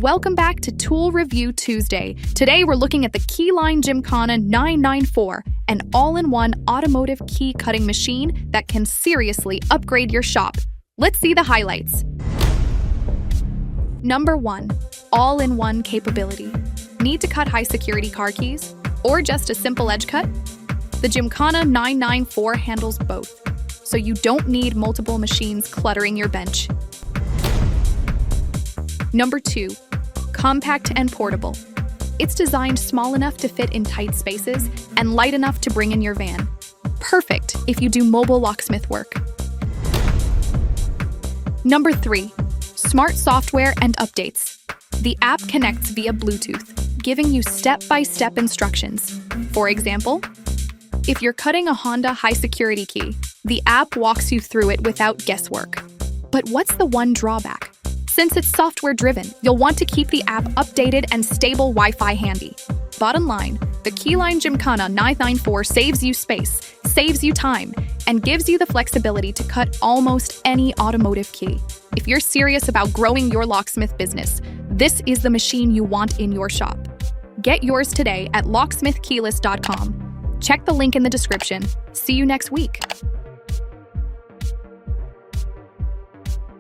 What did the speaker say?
Welcome back to Tool Review Tuesday. Today we're looking at the Keyline Gymkana 994, an all-in-one automotive key cutting machine that can seriously upgrade your shop. Let's see the highlights. Number 1. All-in-one capability. Need to cut high-security car keys? Or just a simple edge cut? The Gymkana 994 handles both, so you don't need multiple machines cluttering your bench. Number 2. Compact and portable. It's designed small enough to fit in tight spaces and light enough to bring in your van. Perfect if you do mobile locksmith work. Number 3. Smart software and updates. The app connects via Bluetooth, giving you step-by-step instructions. For example, if you're cutting a Honda high-security key, the app walks you through it without guesswork. But what's the one drawback? Since it's software-driven, you'll want to keep the app updated and stable Wi-Fi handy. Bottom line, the Keyline Gymkana 994 saves you space, saves you time, and gives you the flexibility to cut almost any automotive key. If you're serious about growing your locksmith business, this is the machine you want in your shop. Get yours today at locksmithkeyless.com. Check the link in the description. See you next week.